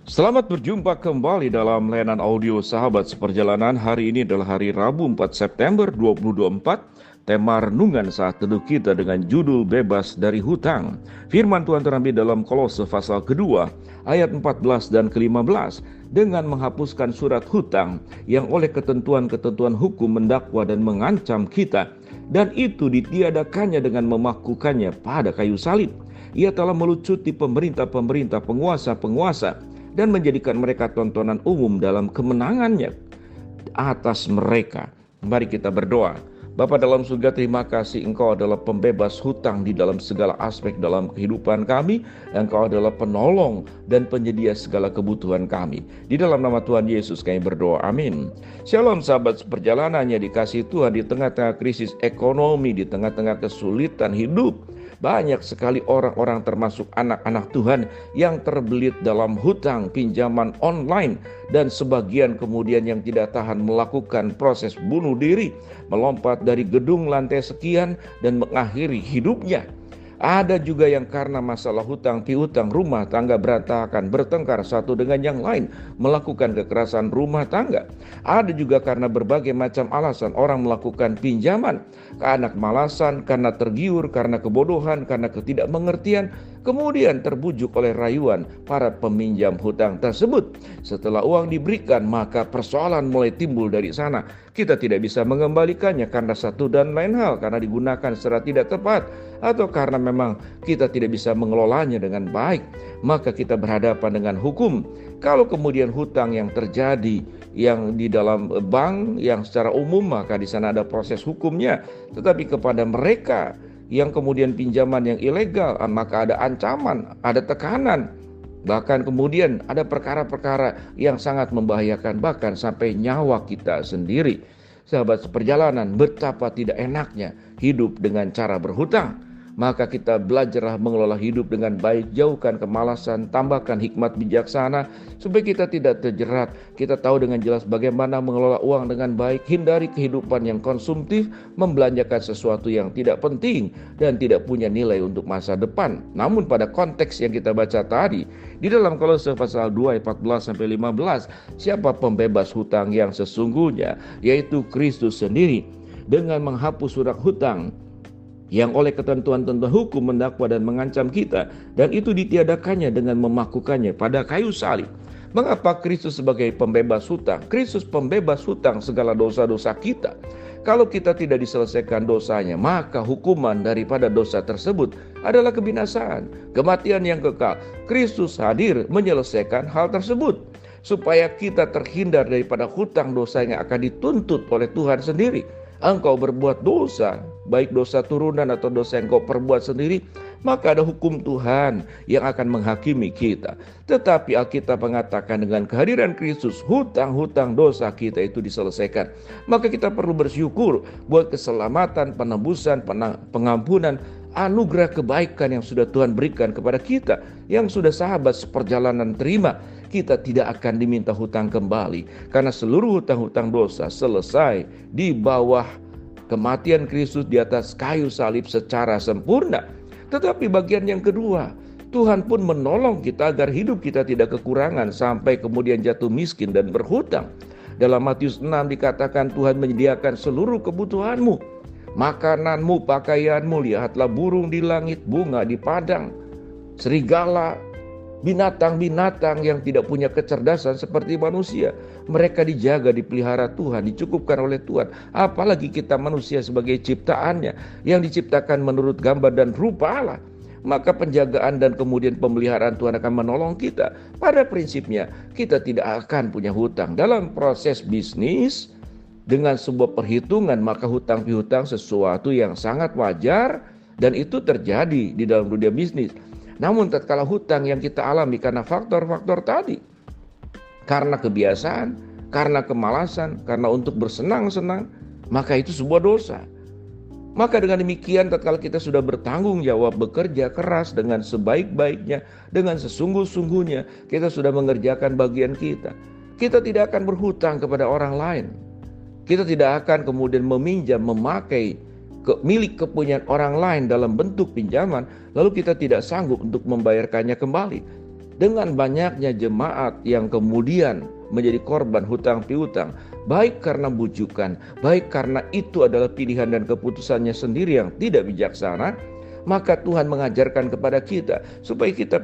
Selamat berjumpa kembali dalam layanan audio Sahabat Seperjalanan. Hari ini adalah hari Rabu 4 September 2024. Tema renungan saat teduh kita dengan judul Bebas dari Hutang. Firman Tuhan terambil dalam Kolose pasal kedua ayat 14 dan ke-15. Dengan menghapuskan surat hutang yang oleh ketentuan-ketentuan hukum mendakwa dan mengancam kita, dan itu ditiadakannya dengan memakukannya pada kayu salib. Ia telah melucuti pemerintah-pemerintah, penguasa-penguasa, dan menjadikan mereka tontonan umum dalam kemenangannya atas mereka. Mari kita berdoa. Bapa dalam surga, terima kasih Engkau adalah pembebas hutang di dalam segala aspek dalam kehidupan kami. Engkau adalah penolong dan penyedia segala kebutuhan kami. Di dalam nama Tuhan Yesus kami berdoa, amin. Shalom sahabat seperjalanannya dikasihi Tuhan. Di tengah-tengah krisis ekonomi, di tengah-tengah kesulitan hidup, banyak sekali orang-orang termasuk anak-anak Tuhan yang terbelit dalam hutang pinjaman online, dan sebagian kemudian yang tidak tahan melakukan proses bunuh diri, melompat dari gedung lantai sekian dan mengakhiri hidupnya. Ada juga yang karena masalah hutang piutang rumah tangga berantakan, bertengkar satu dengan yang lain, melakukan kekerasan rumah tangga. Ada juga karena berbagai macam alasan orang melakukan pinjaman, karena kemalasan, karena tergiur, karena kebodohan, karena ketidakmengertian, kemudian terbujuk oleh rayuan para peminjam hutang tersebut. Setelah uang diberikan, maka persoalan mulai timbul dari sana. Kita tidak bisa mengembalikannya karena satu dan lain hal, karena digunakan secara tidak tepat, atau karena memang kita tidak bisa mengelolanya dengan baik. Maka kita berhadapan dengan hukum. Kalau kemudian hutang yang terjadi yang di dalam bank yang secara umum, maka di sana ada proses hukumnya. Tetapi kepada mereka yang kemudian pinjaman yang ilegal, maka ada ancaman, ada tekanan. Bahkan kemudian ada perkara-perkara yang sangat membahayakan, bahkan sampai nyawa kita sendiri. Sahabat seperjalanan, betapa tidak enaknya hidup dengan cara berhutang. Maka kita belajarlah mengelola hidup dengan baik, jauhkan kemalasan, tambahkan hikmat bijaksana, supaya kita tidak terjerat. Kita tahu dengan jelas bagaimana mengelola uang dengan baik, hindari kehidupan yang konsumtif, membelanjakan sesuatu yang tidak penting dan tidak punya nilai untuk masa depan. Namun pada konteks yang kita baca tadi, di dalam Kolose pasal 2 ayat 14-15, siapa pembebas hutang yang sesungguhnya? Yaitu Kristus sendiri, dengan menghapus surat hutang yang oleh ketentuan-ketentuan hukum mendakwa dan mengancam kita, dan itu ditiadakannya dengan memakukannya pada kayu salib. Mengapa Kristus sebagai pembebas hutang? Kristus pembebas hutang segala dosa-dosa kita. Kalau kita tidak diselesaikan dosanya, maka hukuman daripada dosa tersebut adalah kebinasaan, kematian yang kekal. Kristus hadir menyelesaikan hal tersebut, supaya kita terhindar daripada hutang dosa yang akan dituntut oleh Tuhan sendiri. Engkau berbuat dosa, baik dosa turunan atau dosa yang kau perbuat sendiri, maka ada hukum Tuhan yang akan menghakimi kita. Tetapi Alkitab mengatakan dengan kehadiran Kristus, hutang-hutang dosa kita itu diselesaikan. Maka kita perlu bersyukur buat keselamatan, penebusan, pengampunan, anugerah kebaikan yang sudah Tuhan berikan kepada kita, yang sudah sahabat seperjalanan terima. Kita tidak akan diminta hutang kembali, karena seluruh hutang-hutang dosa selesai di bawah kematian Kristus di atas kayu salib secara sempurna. Tetapi bagian yang kedua, Tuhan pun menolong kita agar hidup kita tidak kekurangan sampai kemudian jatuh miskin dan berhutang. Dalam Matius 6 dikatakan Tuhan menyediakan seluruh kebutuhanmu, makananmu, pakaianmu. Lihatlah burung di langit, bunga di padang, serigala, binatang-binatang yang tidak punya kecerdasan seperti manusia. Mereka dijaga, dipelihara Tuhan, dicukupkan oleh Tuhan. Apalagi kita manusia sebagai ciptaannya yang diciptakan menurut gambar dan rupa Allah. Maka penjagaan dan kemudian pemeliharaan Tuhan akan menolong kita. Pada prinsipnya kita tidak akan punya hutang. Dalam proses bisnis dengan sebuah perhitungan, maka hutang piutang sesuatu yang sangat wajar, dan itu terjadi di dalam dunia bisnis. Namun tatkala hutang yang kita alami karena faktor-faktor tadi, karena kebiasaan, karena kemalasan, karena untuk bersenang-senang, maka itu sebuah dosa. Maka dengan demikian tatkala kita sudah bertanggung jawab, bekerja keras dengan sebaik-baiknya, dengan sesungguh-sungguhnya, kita sudah mengerjakan bagian kita. Kita tidak akan berhutang kepada orang lain. Kita tidak akan kemudian meminjam, memakai milik kepunyaan orang lain dalam bentuk pinjaman, lalu kita tidak sanggup untuk membayarkannya kembali. Dengan banyaknya jemaat yang kemudian menjadi korban hutang piutang, baik karena bujukan, baik karena itu adalah pilihan dan keputusannya sendiri yang tidak bijaksana, maka Tuhan mengajarkan kepada kita supaya kita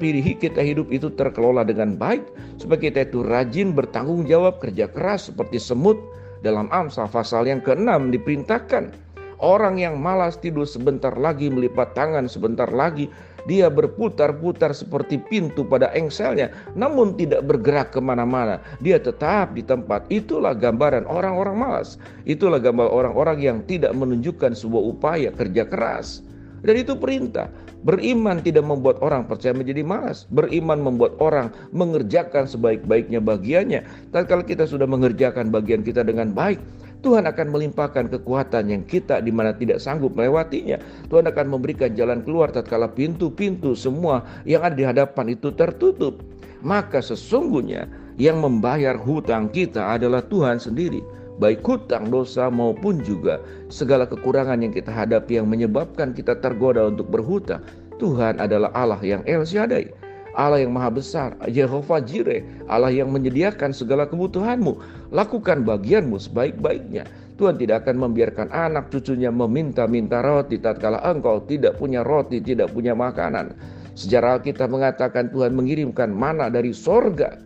hidup itu terkelola dengan baik, supaya kita itu rajin, bertanggung jawab, kerja keras seperti semut. Dalam Amsal pasal yang ke-6 diperintahkan, orang yang malas tidur sebentar lagi, melipat tangan sebentar lagi, dia berputar-putar seperti pintu pada engselnya, namun tidak bergerak kemana-mana. Dia tetap di tempat. Itulah gambaran orang-orang malas. Itulah gambar orang-orang yang tidak menunjukkan sebuah upaya kerja keras. Dan itu perintah. Beriman tidak membuat orang percaya menjadi malas. Beriman membuat orang mengerjakan sebaik-baiknya bagiannya. Dan kalau kita sudah mengerjakan bagian kita dengan baik, Tuhan akan melimpahkan kekuatan yang kita di mana tidak sanggup melewatinya. Tuhan akan memberikan jalan keluar tatkala pintu-pintu semua yang ada di hadapan itu tertutup. Maka sesungguhnya yang membayar hutang kita adalah Tuhan sendiri. Baik hutang, dosa maupun juga segala kekurangan yang kita hadapi yang menyebabkan kita tergoda untuk berhutang. Tuhan adalah Allah yang El Shaddai, Allah yang maha besar, Jehovah Jireh, Allah yang menyediakan segala kebutuhanmu. Lakukan bagianmu sebaik-baiknya. Tuhan tidak akan membiarkan anak cucunya meminta-minta roti tatkala engkau tidak punya roti, tidak punya makanan. Sejarah kita mengatakan Tuhan mengirimkan mana dari sorga,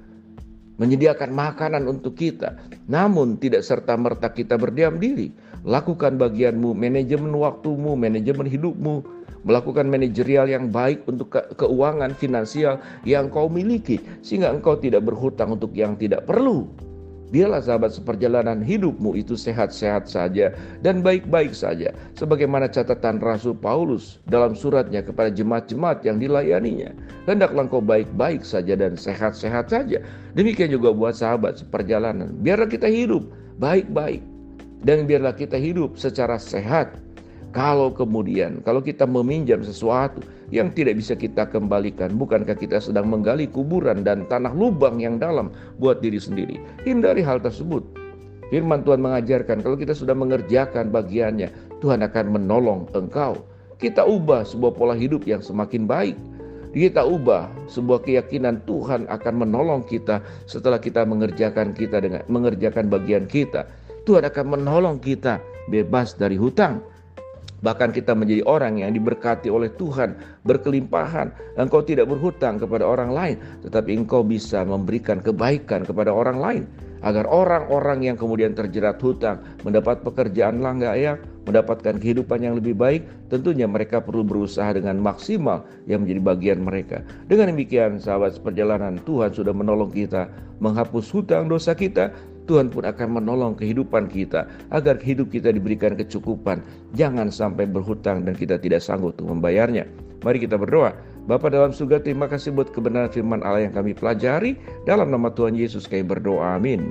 menyediakan makanan untuk kita. Namun tidak serta-merta kita berdiam diri. Lakukan bagianmu, manajemen waktumu, manajemen hidupmu, melakukan manajerial yang baik untuk keuangan finansial yang kau miliki, sehingga engkau tidak berhutang untuk yang tidak perlu. Biarlah sahabat seperjalanan hidupmu itu sehat-sehat saja dan baik-baik saja, sebagaimana catatan Rasul Paulus dalam suratnya kepada jemaat-jemaat yang dilayaninya. Hendaklah engkau baik-baik saja dan sehat-sehat saja. Demikian juga buat sahabat seperjalanan. Biarlah kita hidup baik-baik dan biarlah kita hidup secara sehat. Kalau kita meminjam sesuatu yang tidak bisa kita kembalikan, bukankah kita sedang menggali kuburan dan tanah lubang yang dalam buat diri sendiri? Hindari hal tersebut. Firman Tuhan mengajarkan kalau kita sudah mengerjakan bagiannya, Tuhan akan menolong engkau. Kita ubah sebuah pola hidup yang semakin baik. Kita ubah sebuah keyakinan Tuhan akan menolong kita setelah kita mengerjakan bagian kita. Tuhan akan menolong kita bebas dari hutang. Bahkan kita menjadi orang yang diberkati oleh Tuhan, berkelimpahan. Engkau tidak berhutang kepada orang lain, tetapi engkau bisa memberikan kebaikan kepada orang lain. Agar orang-orang yang kemudian terjerat hutang mendapat pekerjaan layak, mendapatkan kehidupan yang lebih baik. Tentunya mereka perlu berusaha dengan maksimal yang menjadi bagian mereka. Dengan demikian sahabat seperjalanan, Tuhan sudah menolong kita menghapus hutang dosa kita. Tuhan pun akan menolong kehidupan kita agar hidup kita diberikan kecukupan. Jangan sampai berhutang dan kita tidak sanggup untuk membayarnya. Mari kita berdoa. Bapa dalam surga, terima kasih buat kebenaran firman Allah yang kami pelajari. Dalam nama Tuhan Yesus kami berdoa, amin.